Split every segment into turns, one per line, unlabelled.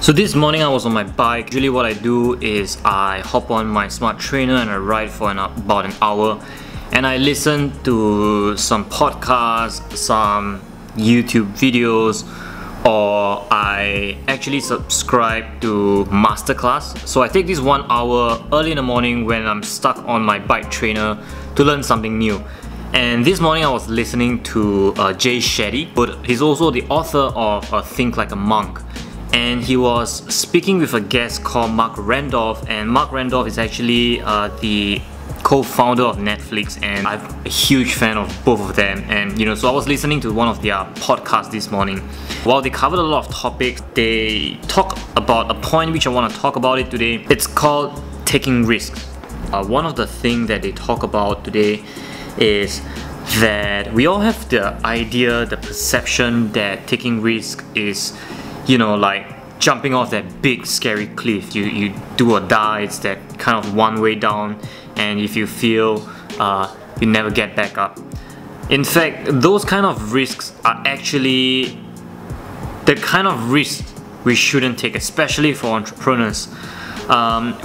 So this morning I was on my bike. Usually what I do is I hop on my smart trainer and I ride for about an hour, and I listen to some podcasts, some YouTube videos, or I actually subscribe to masterclass. So I take this 1 hour early in the morning when I'm stuck on my bike trainer to learn something new. And this morning I was listening to Shetty, but he's also the author of Think Like a Monk. And he was speaking with a guest called Marc Randolph, and Marc Randolph is actually the co-founder of Netflix, and I'm a huge fan of both of them. And so I was listening to one of their podcasts this morning. While they covered a lot of topics, they talk about a point which I want to talk about it today. It's called taking risks. One of the things that they talk about today is that we all have the idea, the perception that taking risk is like jumping off that big scary cliff. You do or die. It's that kind of one way down, and if you feel you never get back up. In fact, those kind of risks are actually the kind of risks we shouldn't take, especially for entrepreneurs.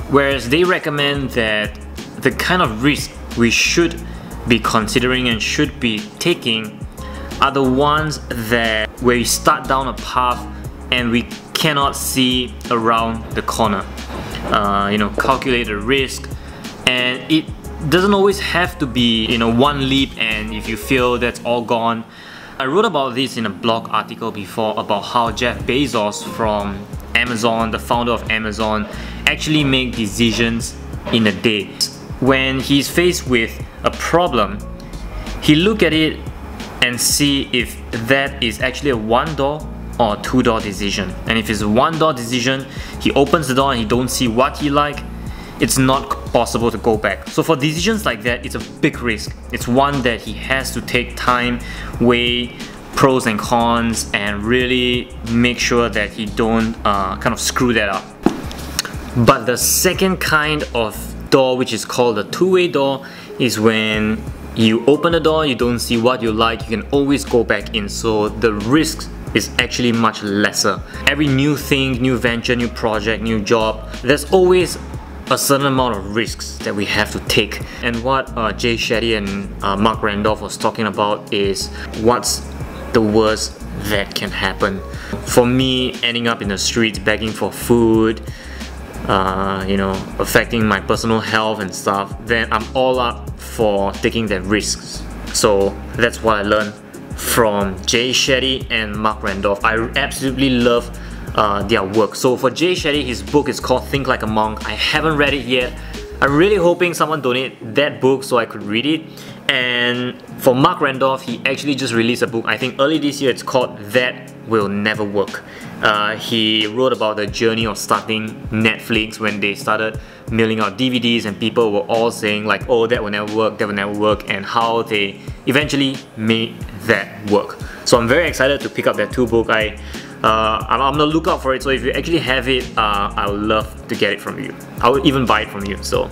Whereas they recommend that the kind of risk we should be considering and should be taking are the ones that where you start down a path and we cannot see around the corner. Calculate the risk, and it doesn't always have to be one leap and if you feel that's all gone. I wrote about this in a blog article before about how Jeff Bezos from Amazon, the founder of Amazon, actually make decisions in a day. When he's faced with a problem, he look at it and see if that is actually a one-door or two-door decision. And if it's a one-door decision, he opens the door and he don't see what he like, it's not possible to go back. So for decisions like that, it's a big risk. It's one that he has to take time, weigh pros and cons, and really make sure that he don't kind of screw that up. But the second kind of door, which is called the two-way door, is when you open the door, you don't see what you like, you can always go back in. So the risk is actually much lesser. Every new thing, new venture, new project, new job, there's always a certain amount of risks that we have to take. And what Jay Shetty and Marc Randolph was talking about is what's the worst that can happen. For me, ending up in the streets begging for food, affecting my personal health and stuff, then I'm all up for taking that risks. So that's what I learned from Jay Shetty and Marc Randolph. I absolutely love their work. So for Jay Shetty, his book is called Think Like a Monk. I haven't read it yet. I'm really hoping someone donate that book so I could read it. And for Marc Randolph, he actually just released a book, I think early this year. It's called That Will Never Work. He wrote about the journey of starting Netflix when they started mailing out DVDs and people were all saying like, oh, that will never work, that will never work, and how they eventually made that work. So I'm very excited to pick up that book. I'm on the lookout for it, so if you actually have it, I would love to get it from you. I would even buy it from you. So